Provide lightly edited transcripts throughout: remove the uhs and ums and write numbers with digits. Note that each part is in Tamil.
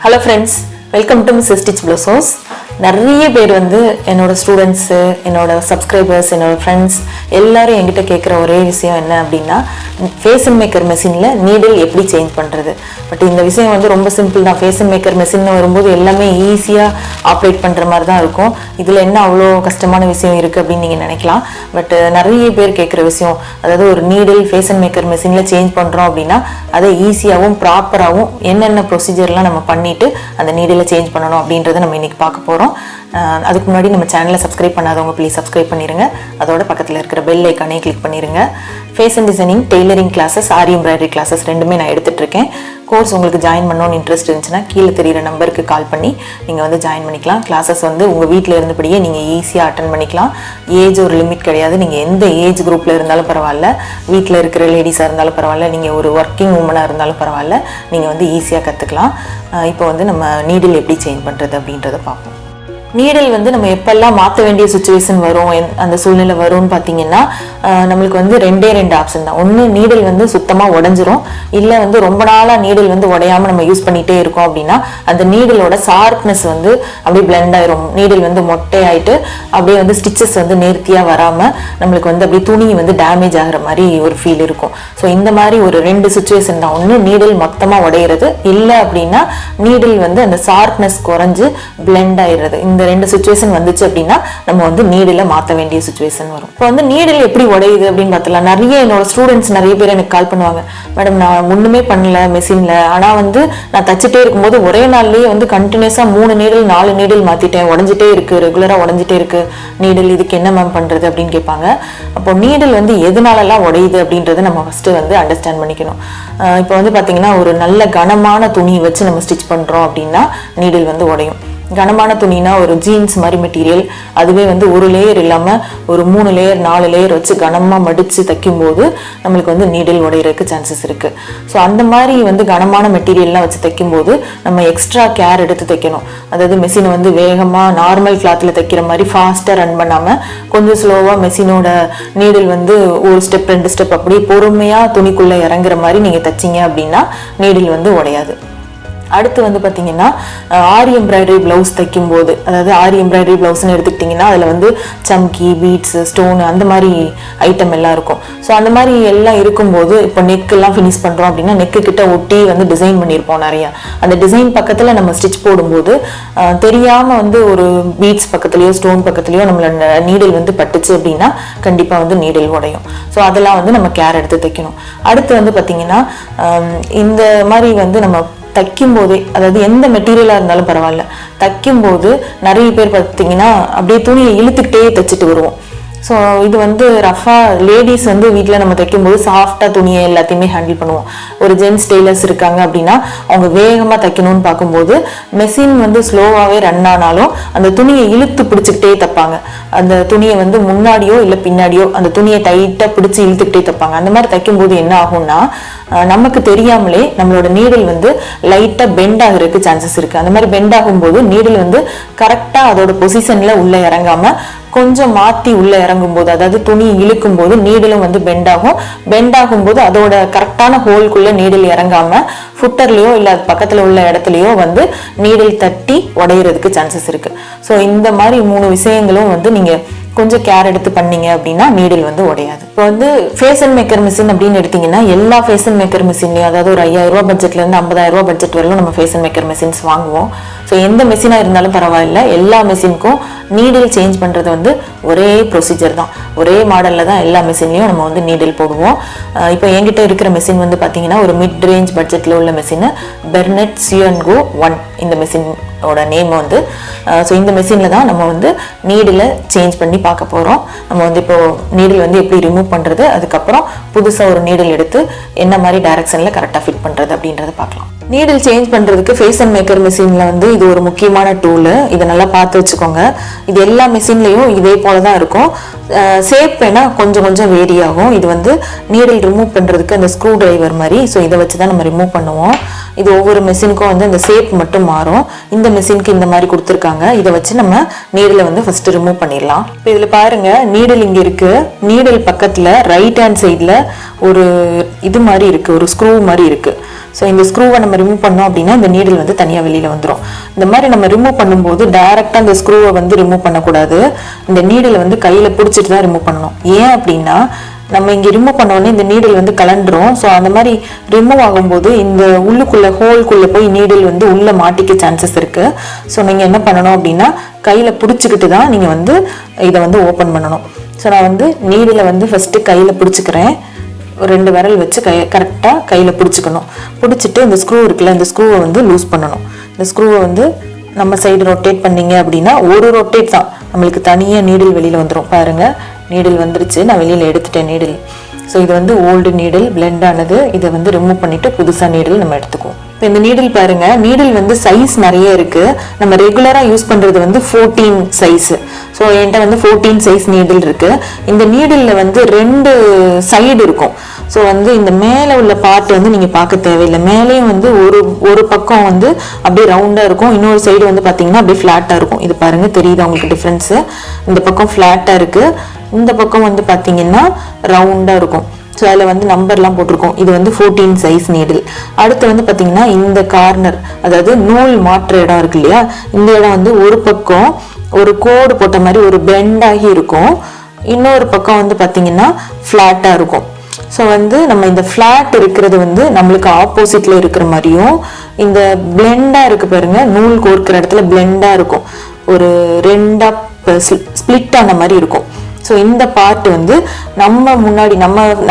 Hello friends, welcome to Mrs. Stitch Blouse. நிறைய பேர் வந்து என்னோட ஸ்டூடெண்ட்ஸ், என்னோட சப்ஸ்கிரைபர்ஸ், என்னோட ஃப்ரெண்ட்ஸ் எல்லாரும் என்கிட்ட கேட்குற ஒரே விஷயம் என்ன அப்படின்னா, ஃபேஷன் மேக்கர் மெஷினில் நீடில் எப்படி சேஞ்ச் பண்ணுறது. பட் இந்த விஷயம் வந்து ரொம்ப சிம்பிள் தான். ஃபேஷன் மேக்கர் மெஷின் வரும்போது எல்லாமே ஈஸியாக ஆப்ரேட் பண்ணுற மாதிரி தான் இருக்கும். இதில் என்ன அவ்வளோ கஷ்டமான விஷயம் இருக்குது அப்படின்னு நீங்கள் நினைக்கலாம். பட் நிறைய பேர் கேட்குற விஷயம், அதாவது ஒரு நீடில் ஃபேஷன் மேக்கர் மெஷினில் சேஞ்ச் பண்ணுறோம் அப்படின்னா அதை ஈஸியாகவும் ப்ராப்பராகவும் என்னென்ன ப்ரொசீஜர்லாம் நம்ம பண்ணிவிட்டு அந்த நீடில் சேஞ்ச் பண்ணணும் அப்படின்றத நம்ம இன்றைக்கி பார்க்க போகிறோம். அதுக்கு முன்னாடி நம்ம சேனலை சப்ஸ்கிரைப் பண்ணாதவங்க ப்ளீஸ் சப்ஸ்கிரைப் பண்ணிடுங்க. அதோட பக்கத்தில் இருக்கிற பெல் ஐக்கானே கிளிக் பண்ணிடுங்க. ஃபேஷன் டிசைனிங், டெய்லரிங் கிளாஸஸ், ஆரி எம்ப்ராய்டரி கிளாஸஸ் ரெண்டுமே நான் எடுத்துகிட்டு இருக்கேன். கோர்ஸ் உங்களுக்கு ஜாயின் பண்ணணும்னு இன்ட்ரெஸ்ட் இருந்துச்சுன்னா கீழே தெரியிற நம்பருக்கு கால் பண்ணி நீங்கள் வந்து ஜாயின் பண்ணிக்கலாம். கிளாஸஸ் வந்து உங்கள் வீட்டில் இருந்தபடியே நீங்கள் ஈஸியாக அட்டன் பண்ணிக்கலாம். ஏஜ் ஒரு லிமிட் கிடையாது. நீங்கள் எந்த ஏஜ் குரூப்பில் இருந்தாலும் பரவாயில்ல, வீட்டில் இருக்கிற லேடிஸாக இருந்தாலும் பரவாயில்ல, நீங்கள் ஒரு ஒர்க்கிங் உமனாக இருந்தாலும் பரவாயில்ல, நீங்கள் வந்து ஈஸியாக கற்றுக்கலாம். இப்போ வந்து நம்ம நீடில் எப்படி சேஞ்ச் பண்ணுறது அப்படின்றத பார்ப்போம். நீடில் வந்து நம்ம எப்பெல்லாம் மாற்ற வேண்டிய சுச்சுவேஷன் வரும், அந்த சூழ்நிலை வரும்னு பார்த்தீங்கன்னா, நம்மளுக்கு வந்து ரெண்டு ஆப்ஷன் தான். ஒன்று, நீடில் வந்து சுத்தமாக உடஞ்சிரும். இல்லை வந்து ரொம்ப நாளாக நீடில் வந்து உடையாமல் நம்ம யூஸ் பண்ணிகிட்டே இருக்கோம் அப்படின்னா அந்த நீடிலோட ஷார்ப்னஸ் வந்து அப்படியே பிளெண்ட் ஆயிரும். நீடில் வந்து மொட்டையாயிட்டு அப்படியே வந்து ஸ்டிச்சஸ் வந்து நேர்த்தியாக வராமல் நம்மளுக்கு வந்து அப்படியே துணி வந்து டேமேஜ் ஆகிற மாதிரி ஒரு ஃபீல் இருக்கும். ஸோ இந்த மாதிரி ஒரு ரெண்டு சுச்சுவேஷன் தான். ஒன்று, நீடில் மொத்தமாக உடையிறது. இல்லை அப்படின்னா நீடில் வந்து அந்த ஷார்ப்னஸ் குறைஞ்சு பிளெண்ட் ஆயிடுறது. இந்த ரெண்டு சுச்சுவேஷன் வந்துச்சு அப்படின்னா நம்ம வந்து நீடில மாற்ற வேண்டிய சுச்சுவேஷன் வரும். இப்போ வந்து நீடில் எப்படி உடையுது அப்படின்னு பார்த்தலாம். நிறைய என்னோட ஸ்டூடெண்ட்ஸ் நிறைய பேர் எனக்கு கால் பண்ணுவாங்க, மேடம் நான் ஒண்ணுமே பண்ணல மெஷின்ல, ஆனா வந்து நான் தச்சுட்டே இருக்கும்போது ஒரே நாள்லயே வந்து கண்டினியூஸா 3 நீடில் 4 நீடில் மாத்திட்டேன், உடஞ்சிட்டே இருக்கு, ரெகுலரா உடஞ்சிட்டே இருக்கு நீடில், இதுக்கு என்ன மேம் பண்றது அப்படின்னு கேட்பாங்க. அப்போ நீடில் வந்து எதனாலலாம் உடையுது அப்படின்றத நம்ம ஃபர்ஸ்ட் வந்து அண்டர்ஸ்டாண்ட் பண்ணிக்கணும். இப்போ வந்து பாத்தீங்கன்னா ஒரு நல்ல கனமான துணி வச்சு நம்ம ஸ்டிச் பண்றோம் அப்படின்னா நீடில் வந்து உடையும். கனமான துணினா ஒரு ஜீன்ஸ் மாதிரி மெட்டீரியல், அதுவே வந்து ஒரு லேயர் இல்லாமல் ஒரு 3 லேயர் 4 லேயர் வச்சு கனமாக மடித்து தைக்கும்போது நம்மளுக்கு வந்து நீடில் உடையிறதுக்கு சான்சஸ் இருக்குது. ஸோ அந்த மாதிரி வந்து கனமான மெட்டீரியல்லாம் வச்சு தைக்கும்போது நம்ம எக்ஸ்ட்ரா கேர் எடுத்து தைக்கணும். அதாவது மெஷினை வந்து வேகமாக நார்மல் கிளாத்தில் தைக்கிற மாதிரி ஃபாஸ்ட்டாக ரன் பண்ணாமல் கொஞ்சம் ஸ்லோவாக மெஷினோட நீடில் வந்து ஒரு ஸ்டெப் 2 ஸ்டெப் அப்படியே பொறுமையாக துணிக்குள்ளே இறங்குற மாதிரி நீங்கள் தைச்சிங்க அப்படின்னா நீடில் வந்து உடையாது. அடுத்து வந்து பார்த்தீங்கன்னா ஆரி எம்ப்ராய்டரி பிளவுஸ் தைக்கும் போது, அதாவது ஆரி எம்ப்ராய்டரி பிளவுஸ்ன்னு எடுத்துக்கிட்டிங்கன்னா அதில் வந்து சம்கி, பீட்ஸ், ஸ்டோனு அந்த மாதிரி ஐட்டம் எல்லாம் இருக்கும். ஸோ அந்த மாதிரி எல்லாம் இருக்கும்போது இப்போ நெக்கெல்லாம் ஃபினிஷ் பண்ணுறோம் அப்படின்னா நெக்கு கிட்ட ஒட்டி வந்து டிசைன் பண்ணியிருப்போம் நிறையா. அந்த டிசைன் பக்கத்தில் நம்ம ஸ்டிச் போடும்போது தெரியாமல் வந்து ஒரு பீட்ஸ் பக்கத்துலையோ ஸ்டோன் பக்கத்துலையோ நம்மளோட நீடில் வந்து பட்டுச்சு அப்படின்னா கண்டிப்பாக வந்து நீடில் உடையும். ஸோ அதெல்லாம் வந்து நம்ம கேர் எடுத்து தைக்கணும். அடுத்து வந்து பார்த்தீங்கன்னா இந்த மாதிரி வந்து நம்ம தைக்கும் போதே, அதாவது எந்த மெட்டீரியலாக இருந்தாலும் பரவாயில்ல, தைக்கும் போது நிறைய பேர் பார்த்தீங்கன்னா அப்படியே துணியை இழுத்துக்கிட்டே தைச்சிட்டு வருவோம். ஸோ இது வந்து ரஃபாக லேடிஸ் வந்து வீட்டில் நம்ம தைக்கும்போது சாஃப்டாக துணியை எல்லாத்தையுமே ஹேண்டில் பண்ணுவோம். ஒரு ஜென்ஸ் டெய்லர்ஸ் இருக்காங்க அப்படின்னா அவங்க வேகமாக தைக்கணும்னு பார்க்கும்போது மெஷின் வந்து ஸ்லோவாகவே ரன் ஆனாலும் அந்த துணியை இழுத்து பிடிச்சிக்கிட்டே தைப்பாங்க. அந்த துணியை வந்து முன்னாடியோ இல்லை பின்னாடியோ அந்த துணியை டைட்டாக பிடிச்சி இழுத்துக்கிட்டே தைப்பாங்க. அந்த மாதிரி தைக்கும்போது என்ன ஆகும்னா நமக்கு தெரியாமலே நம்மளோட நீடில் வந்து லைட்டாக பெண்ட் ஆகிறதுக்கு சான்சஸ் இருக்குது. அந்த மாதிரி பெண்ட் ஆகும்போது நீடில் வந்து கரெக்டாக அதோட பொசிஷனில் உள்ளே இறங்காமல் கொஞ்சம் மாற்றி உள்ளே இறங்கும் போது, அதாவது துணி இழுக்கும் போது நீடிலும் வந்து பெண்ட் ஆகும். பெண்ட் ஆகும்போது அதோட கரெக்டான ஹோல்குள்ளே நீடில் இறங்காமல் ஃபுட்டர்லையோ இல்லை அது பக்கத்தில் உள்ள இடத்துலையோ வந்து நீடில் தட்டி உடையிறதுக்கு சான்சஸ் இருக்குது. ஸோ இந்த மாதிரி 3 விஷயங்களும் வந்து நீங்கள் கொஞ்சம் கேர் எடுத்து பண்ணீங்க அப்படின்னா நீடில் வந்து உடையாது. இப்போ வந்து ஃபேஷன் மேக்கர் மிஷின் அப்படின்னு எடுத்தீங்கன்னா எல்லா ஃபேஷன் மேக்கர் மிஷின்லையும், அதாவது ஒரு 5000 ரூபா பட்ஜெட்லேருந்து 50,000 ரூபா பட்ஜெட் வரலும் நம்ம ஃபேஷன் மேக்கர் மிஷின்ஸ் வாங்குவோம். ஸோ எந்த மிஷினாக இருந்தாலும் பரவாயில்ல, எல்லா மிஷினுக்கும் நீடில் சேஞ்ச் பண்ணுறது வந்து ஒரே ப்ரொசீஜர் தான். ஒரே மாடலில் தான் எல்லா மிஷின்லையும் நம்ம வந்து நீடில் போடுவோம். இப்போ என்கிட்ட இருக்கிற மிஷின் வந்து பார்த்தீங்கன்னா ஒரு மிட் ரேஞ்ச் பட்ஜெட்டில் உள்ள மிஷின் Bernette C&Go 1 இந்த மிஷினோட நேம் வந்து. ஸோ இந்த மெஷினில் தான் நம்ம வந்து நீடில் சேஞ்ச் பண்ணி பார்க்க போகிறோம். நம்ம வந்து இப்போ நீடில் வந்து எப்படி ரிமூவ் பண்ணுறது, அதுக்கப்புறம் புதுசாக ஒரு நீடில் எடுத்து என்ன மாதிரி டைரக்ஷனில் கரெக்டாக ஃபிட் பண்ணுறது அப்படின்றத பார்க்கலாம். நீடில் சேஞ்ச் பண்ணுறதுக்கு ஃபேஷன் மேக்கர் மிஷினில் வந்து இது ஒரு முக்கியமான டூலு. இதை நல்லா பார்த்து வச்சுக்கோங்க. இது எல்லா மிஷின்லேயும் இதே போல தான் இருக்கும். ஷேப் வேணா கொஞ்சம் கொஞ்சம் வேரி ஆகும். இது வந்து நீடில் ரிமூவ் பண்ணுறதுக்கு அந்த ஸ்க்ரூ டிரைவர் மாதிரி. ஸோ இதை வச்சு தான் நம்ம ரிமூவ் பண்ணுவோம். இது ஒவ்வொரு மிஷினுக்கும் வந்து அந்த ஷேப் மட்டும் மாறும். இந்த மிஷினுக்கு இந்த மாதிரி கொடுத்துருக்காங்க. இதை வச்சு நம்ம நீடில் வந்து ஃபர்ஸ்ட் ரிமூவ் பண்ணிடலாம். இப்போ இதில் பாருங்க, நீடில் இங்கே இருக்கு. நீடில் பக்கத்தில் ரைட் ஹேண்ட் சைடில் ஒரு இது மாதிரி இருக்குது, ஒரு ஸ்க்ரூ மாதிரி இருக்குது. ஸோ இந்த ஸ்க்ரூவை நம்ம ரிமூவ் பண்ணோம் அப்படின்னா இந்த நீடில் வந்து தனியாக வெளியில் வந்துடும். இந்த மாதிரி நம்ம ரிமூவ் பண்ணும்போது டைரெக்டாக அந்த ஸ்க்ரூவை வந்து ரிமூவ் பண்ணக்கூடாது. இந்த நீடில் வந்து கையில் பிடிச்சிட்டு தான் ரிமூவ் பண்ணணும். ஏன் அப்படின்னா நம்ம இங்கே ரிமூவ் பண்ண உடனே இந்த நீடில் வந்து கலண்டுரும். ஸோ அந்த மாதிரி ரிமூவ் ஆகும்போது இந்த உள்ளுக்குள்ளே ஹோல்குள்ளே போய் நீடில் வந்து உள்ளே மாட்டிக்க சான்சஸ் இருக்குது. ஸோ நீங்கள் என்ன பண்ணணும் அப்படின்னா கையில் பிடிச்சிக்கிட்டு தான் நீங்கள் வந்து இதை வந்து ஓப்பன் பண்ணணும். ஸோ நான் வந்து நீடில் வந்து ஃபஸ்ட்டு கையில் பிடிச்சிக்கிறேன். ஒரு 2 விரல் வச்சு கரெக்டாக கையில் பிடிச்சிக்கணும். பிடிச்சிட்டு இந்த ஸ்க்ரூ இருக்குல்ல, இந்த ஸ்க்ரூவை வந்து லூஸ் பண்ணணும். இந்த ஸ்க்ரூவை வந்து நம்ம சைடு ரொட்டேட் பண்ணீங்க அப்படின்னா ஒரு ரொட்டேட் தான் நம்மளுக்கு தனியாக நீடில் வெளியில் வந்துடும். பாருங்கள், நீடில் வந்துருச்சு. நான் வெளியில் எடுத்துட்டேன் நீடில். ஸோ இது வந்து ஓல்டு நீடில் பிளெண்ட் ஆனது. இதை வந்து ரிமூவ் பண்ணிவிட்டு புதுசாக நீடில் நம்ம எடுத்துக்குவோம். இப்போ இந்த நீடில் பாருங்கள், நீடில் வந்து சைஸ் நிறைய இருக்குது. நம்ம ரெகுலராக யூஸ் பண்ணுறது வந்து 14 சைஸு. ஸோ என்கிட்ட வந்து 14 சைஸ் நீடில் இருக்குது. இந்த நீடிலில் வந்து 2 சைடு இருக்கும். ஸோ வந்து இந்த மேலே உள்ள பார்ட் வந்து நீங்கள் பார்க்க தேவையில்லை. மேலேயும் வந்து ஒரு பக்கம் வந்து அப்படியே ரவுண்டாக இருக்கும், இன்னொரு சைடு வந்து பார்த்தீங்கன்னா அப்படியே ஃப்ளாட்டாக இருக்கும். இது பாருங்கள், தெரியுது உங்களுக்கு டிஃப்ரென்ஸு? இந்த பக்கம் ஃப்ளாட்டாக இருக்குது, இந்த பக்கம் வந்து பார்த்தீங்கன்னா ரவுண்டாக இருக்கும். ஸோ அதில் வந்து நம்பர்லாம் போட்டிருக்கோம். இது வந்து 14 சைஸ் நீடில். அடுத்து வந்து பார்த்தீங்கன்னா இந்த கார்னர், அதாவது நூல் மாற்ற இடம் இருக்கு இல்லையா, இந்த இடம் வந்து ஒரு பக்கம் ஒரு கோடு போட்ட மாதிரி ஒரு பெண்ட் ஆகி இருக்கும், இன்னொரு பக்கம் வந்து பார்த்தீங்கன்னா ஃப்ளாட்டாக இருக்கும். ஸோ வந்து நம்ம இந்த ஃப்ளாட் இருக்கிறது வந்து நம்மளுக்கு ஆப்போசிட்ல இருக்கிற மாதிரியும், இந்த பிளெண்டாக இருக்கு பாருங்க, நூல் கோர்க்கிற இடத்துல பிளெண்டாக இருக்கும், ஒரு 2ஆக ஸ்பிளிட் ஆன மாதிரி இருக்கும். ஸோ இந்த பார்ட் வந்து நம்ம முன்னாடி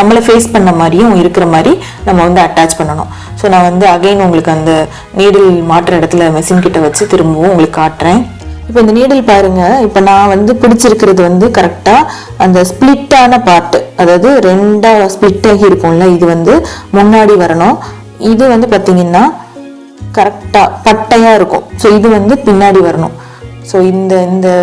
நம்மளை ஃபேஸ் பண்ண மாதிரியும் இருக்கிற மாதிரி நம்ம வந்து அட்டாச் பண்ணணும். ஸோ நான் வந்து அகைன் உங்களுக்கு அந்த நீடில் மாற்ற இடத்துல மெஷின் கிட்ட வச்சு திரும்பவும் உங்களுக்கு காட்டுறேன். இப்போ இந்த நீடில் பாருங்க, இப்போ நான் வந்து பிடிச்சிருக்கிறது வந்து கரெக்டாக அந்த ஸ்பிளிட்டான பார்ட், அதாவது 2ஆக ஸ்பிளிட் ஆகி இருக்கும்ல, இது வந்து முன்னாடி வரணும். இது வந்து பார்த்தீங்கன்னா கரெக்டாக பட்டையாக இருக்கும். ஸோ இது வந்து பின்னாடி வரணும். ஸோ இந்த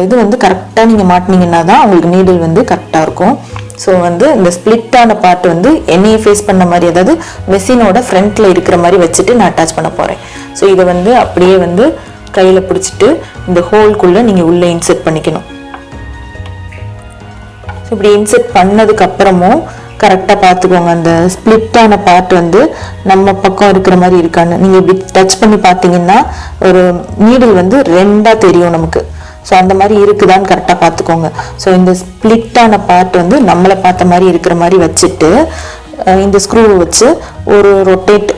இது வந்து கரெக்டாக நீங்கள் மாட்டினீங்கன்னா தான் உங்களுக்கு நீடில் வந்து கரெக்டாக இருக்கும். ஸோ வந்து இந்த ஸ்பிளிட்டான பார்ட் வந்து என்னையை ஃபேஸ் பண்ண மாதிரி, அதாவது மெஷினோட ஃப்ரண்ட்டில் இருக்கிற மாதிரி வச்சுட்டு நான் அட்டாச் பண்ண போகிறேன். ஸோ இதை வந்து அப்படியே வந்து கையில் பிடிச்சிட்டு இந்த ஹோல்குள்ளே நீங்கள் உள்ளே இன்செர்ட் பண்ணிக்கணும். ஸோ இப்படி இன்செர்ட் பண்ணதுக்கு அப்புறமும் கரெக்டாக பார்த்துக்கோங்க, அந்த ஸ்பிளிட்டான பார்ட் வந்து நம்ம பக்கம் இருக்கிற மாதிரி இருக்கான்னு. நீங்கள் இப்படி டச் பண்ணி பார்த்தீங்கன்னா ஒரு நீடில் வந்து 2ஆக தெரியும் நமக்கு. ஸோ அந்த மாதிரி இருக்குதான்னு கரெக்டாக பார்த்துக்கோங்க. ஸோ இந்த ஸ்பிளிட்டான பார்ட் வந்து நம்மளை பார்த்த மாதிரி இருக்கிற மாதிரி வச்சுட்டு இந்த ஸ்க்ரூவை வச்சு ஒரு ரொட்டேட்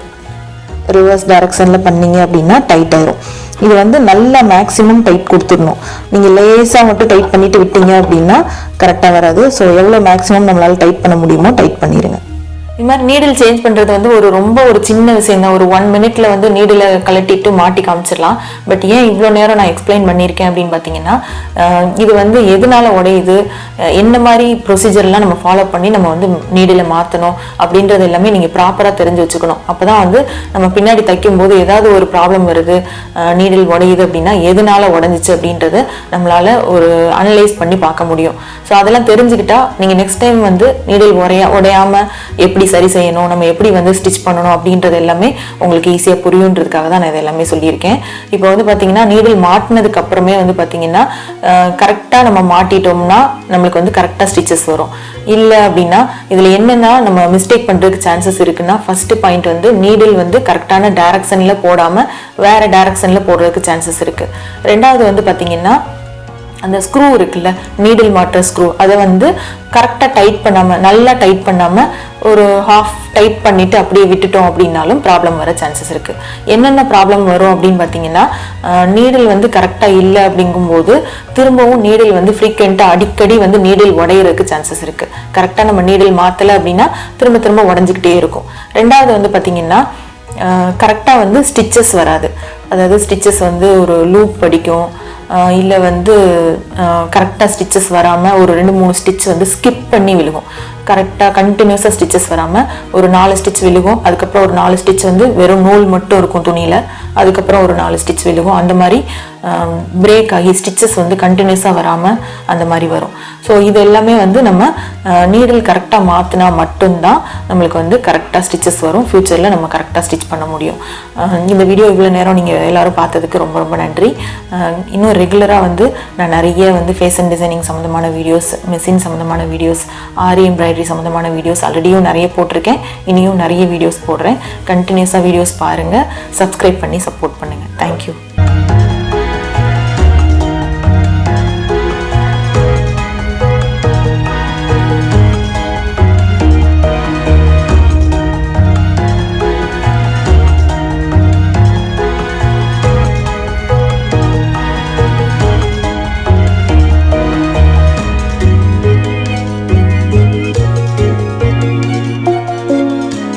ரிவர்ஸ் டைரக்ஷனில் பண்ணீங்க அப்படின்னா டைட் ஆயிரும். இது வந்து நல்லா மேக்ஸிமம் டைட் கொடுத்துடணும். நீங்கள் லேசாக மட்டும் டைட் பண்ணிட்டு விட்டீங்க அப்படின்னா கரெக்டாக வராது. ஸோ எவ்வளோ மேக்ஸிமம் நம்மளால் டைட் பண்ண முடியுமோ டைட் பண்ணிடுங்க. இது மாதிரி நீடில் சேஞ்ச் பண்ணுறது வந்து ரொம்ப ஒரு சின்ன விஷயம் தான். ஒரு 1 மினிட்ல வந்து நீடில் கலட்டிட்டு மாட்டி காமிச்சிடலாம். பட் ஏன் இவ்வளோ நேரம் நான் எக்ஸ்பிளைன் பண்ணியிருக்கேன் அப்படின்னு பார்த்தீங்கன்னா, இது வந்து எதனால உடையுது, என்ன மாதிரி ப்ரொசீஜர்லாம் நம்ம ஃபாலோ பண்ணி நம்ம வந்து நீடில் மாற்றணும் அப்படின்றது எல்லாமே நீங்கள் ப்ராப்பராக தெரிஞ்சு வச்சுக்கணும். அப்போ தான் வந்து நம்ம பின்னாடி தைக்கும் போது ஏதாவது ஒரு ப்ராப்ளம் வருது, நீடில் உடையுது அப்படின்னா எதனால உடஞ்சிச்சு அப்படின்றத நம்மளால் ஒரு அனலைஸ் பண்ணி பார்க்க முடியும். ஸோ அதெல்லாம் தெரிஞ்சுக்கிட்டா நீங்கள் நெக்ஸ்ட் டைம் வந்து நீடில் உடையாமல் எப்படி சரி செய்யணும், நம்ம எப்படி வந்து ஸ்டிச் பண்ணணும் அப்படின்றது எல்லாமே உங்களுக்கு ஈஸியாக புரியுன்றதுக்காக தான் நான் இது எல்லாமே சொல்லியிருக்கேன். இப்போ வந்து பார்த்தீங்கன்னா நீடில் மாட்டினதுக்கு அப்புறமே வந்து பார்த்தீங்கன்னா கரெக்டாக நம்ம மாட்டிட்டோம்னா நம்மளுக்கு வந்து கரெக்டாக ஸ்டிச்சஸ் வரும். இல்லை அப்படின்னா இதில் என்னென்னா நம்ம மிஸ்டேக் பண்ணுறதுக்கு சான்சஸ் இருக்குன்னா, ஃபர்ஸ்ட் பாயிண்ட் வந்து நீடில் வந்து கரெக்டான டைரக்ஷனில் போடாமல் வேறு டைரக்ஷனில் போடுறதுக்கு சான்சஸ் இருக்குது. ரெண்டாவது வந்து பார்த்தீங்கன்னா அந்த ஸ்க்ரூ இருக்குல்ல, நீடில் மாட்டுற ஸ்க்ரூ, அதை வந்து கரெக்டாக டைட் பண்ணாமல், நல்லா டைட் பண்ணாமல் ஒரு ஹாஃப் டைட் பண்ணிவிட்டு அப்படியே விட்டுட்டோம் அப்படின்னாலும் ப்ராப்ளம் வர சான்சஸ் இருக்குது. என்னென்ன ப்ராப்ளம் வரும் அப்படின்னு பார்த்தீங்கன்னா, நீடில் வந்து கரெக்டாக இல்லை அப்படிங்கும்போது திரும்பவும் நீடில் வந்து ஃப்ரீக்வெண்ட்டாக அடிக்கடி வந்து நீடில் உடையிறதுக்கு சான்சஸ் இருக்குது. கரெக்டாக நம்ம நீடில் மாற்றலை அப்படின்னா திரும்ப திரும்ப உடஞ்சிக்கிட்டே இருக்கும். ரெண்டாவது வந்து பார்த்தீங்கன்னா கரெக்டாக வந்து ஸ்டிச்சஸ் வராது. அதாவது ஸ்டிச்சஸ் வந்து ஒரு லூப் படிக்கும், இல்லை வந்து கரெக்டாக ஸ்டிச்சஸ் வராமல் ஒரு 2-3 ஸ்டிச் வந்து ஸ்கிப் பண்ணி விழுகும். கரெக்டாக கண்டினியூஸாக ஸ்டிச்சஸ் வராமல் ஒரு 4 ஸ்டிச் விழுகும். அதுக்கப்புறம் ஒரு 4 ஸ்டிச் வந்து வெறும் நூல் மட்டும் இருக்கும் துணியில், அதுக்கப்புறம் ஒரு 4 ஸ்டிச் விழுகும். அந்த மாதிரி பிரேக் ஆகி ஸ்டிச்சஸ் வந்து கண்டினியூஸாக வராமல் அந்த மாதிரி வரும். ஸோ இது எல்லாமே வந்து நம்ம நீடில் கரெக்டாக மாற்றினா மட்டும்தான் நம்மளுக்கு வந்து கரெக்டாக ஸ்டிச்சஸ் வரும். ஃப்யூச்சரில் நம்ம கரெக்டாக ஸ்டிச் பண்ண முடியும். இந்த வீடியோ இவ்வளோ நேரம் நீங்கள் எல்லோரும் பார்த்ததுக்கு ரொம்ப ரொம்ப நன்றி. இன்னும் ரெகுலராக வந்து நான் நிறைய வந்து ஃபேஷன் டிசைனிங் சம்மந்தமான வீடியோஸ், மெஷின் சம்மந்தமான வீடியோஸ், ஆரி எம்ப்ராய்டரி எம்ப்ராய்டரி சம்மந்தமான வீடியோஸ் ஆல்ரெடியும் நிறைய போட்டிருக்கேன், இனியும் நிறைய வீடியோஸ் போடுறேன். கண்டினியூஸாக வீடியோஸ் பாருங்கள், சப்ஸ்கிரைப் பண்ணி சப்போர்ட் பண்ணுங்கள். தேங்க்யூ.